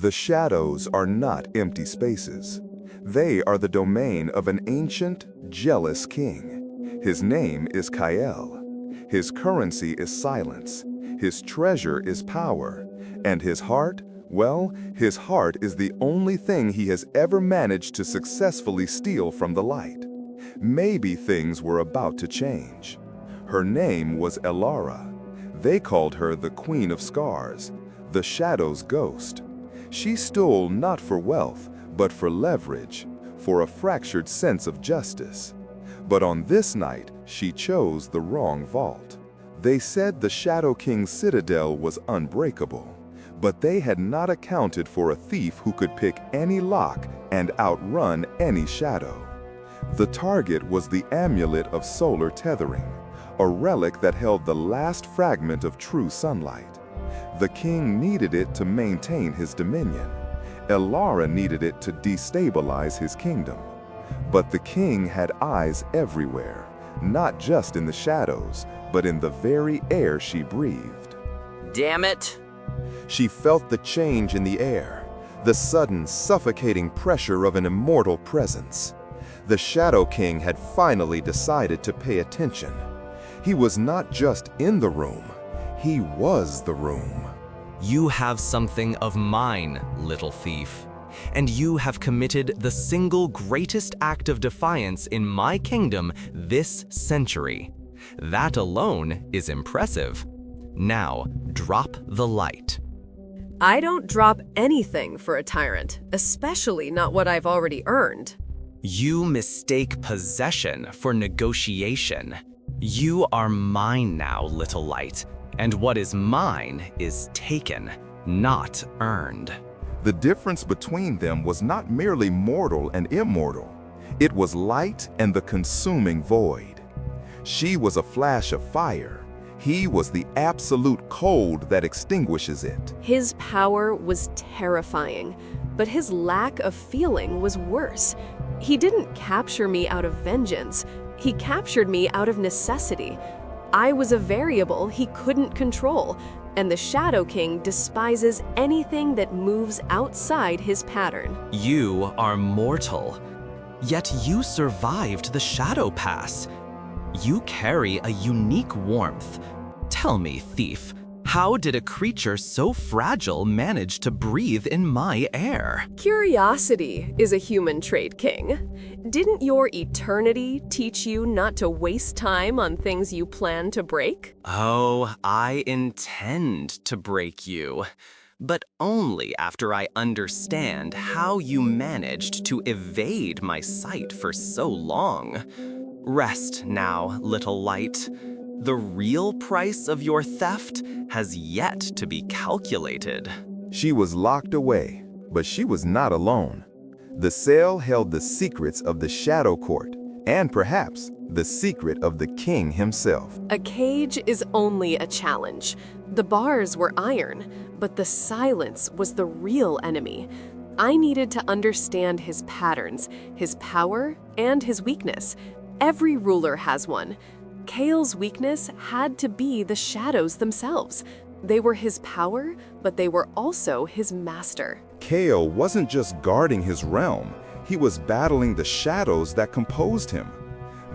The shadows are not empty spaces. They are the domain of an ancient, jealous king. His name is Kael. His currency is silence. His treasure is power. And his heart, well, his heart is the only thing he has ever managed to successfully steal from the light. Maybe things were about to change. Her name was Elara. They called her the Queen of Scars, the Shadow's ghost. She stole not for wealth, but for leverage, for a fractured sense of justice. But on this night, she chose the wrong vault. They said the Shadow King's Citadel was unbreakable, but they had not accounted for a thief who could pick any lock and outrun any shadow. The target was the Amulet of Solar Tethering, a relic that held the last fragment of true sunlight. The king needed it to maintain his dominion. Elara needed it to destabilize his kingdom. But the king had eyes everywhere, not just in the shadows, but in the very air she breathed. Damn it! She felt the change in the air, the sudden, suffocating pressure of an immortal presence. The Shadow King had finally decided to pay attention. He was not just in the room, he was the room. You have something of mine, little thief, and you have committed the single greatest act of defiance in my kingdom this century. That alone is impressive. Now, drop the light. I don't drop anything for a tyrant, especially not what I've already earned. You mistake possession for negotiation. You are mine now, little light, and what is mine is taken, not earned. The difference between them was not merely mortal and immortal. It was light and the consuming void. She was a flash of fire. He was the absolute cold that extinguishes it. His power was terrifying, but his lack of feeling was worse. He didn't capture me out of vengeance. He captured me out of necessity. I was a variable he couldn't control, and the Shadow King despises anything that moves outside his pattern. You are mortal, yet you survived the Shadow Pass. You carry a unique warmth. Tell me, thief, how did a creature so fragile manage to breathe in my air? Curiosity is a human trait, King. Didn't your eternity teach you not to waste time on things you plan to break? Oh, I intend to break you, but only after I understand how you managed to evade my sight for so long. Rest now, little light. The real price of your theft has yet to be calculated. She was locked away, but she was not alone. The cell held the secrets of the Shadow Court, and perhaps the secret of the king himself. A cage is only a challenge. The bars were iron, but the silence was the real enemy. I needed to understand his patterns, his power, and his weakness. Every ruler has one. Kael's weakness had to be the shadows themselves. They were his power, but they were also his master. Kael wasn't just guarding his realm, he was battling the shadows that composed him.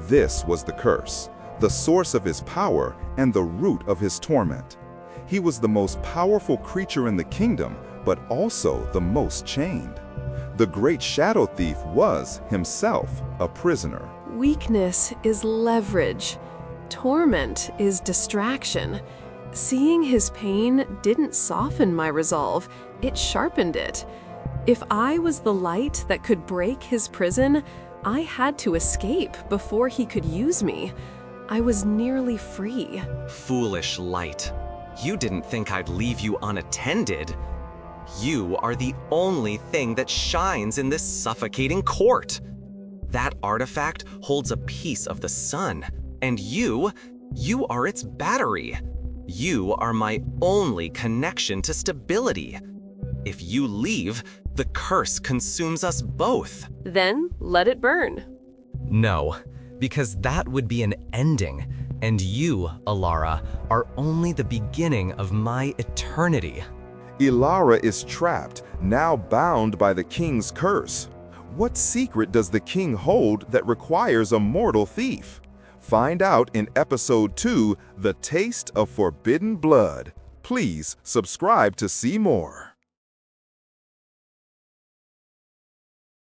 This was the curse, the source of his power and the root of his torment. He was the most powerful creature in the kingdom, but also the most chained. The great shadow thief was, himself, a prisoner. Weakness is leverage. Torment is distraction. Seeing his pain didn't soften my resolve, it sharpened it. If I was the light that could break his prison, I had to escape before he could use me. I was nearly free. Foolish light. You didn't think I'd leave you unattended. You are the only thing that shines in this suffocating court. That artifact holds a piece of the sun, and you are its battery. You are my only connection to stability. If you leave, the curse consumes us both. Then let it burn. No, because that would be an ending, and you, Elara, are only the beginning of my eternity. Elara is trapped, now bound by the king's curse. What secret does the king hold that requires a mortal thief? Find out in Episode 2, The Taste of Forbidden Blood. Please subscribe to see more.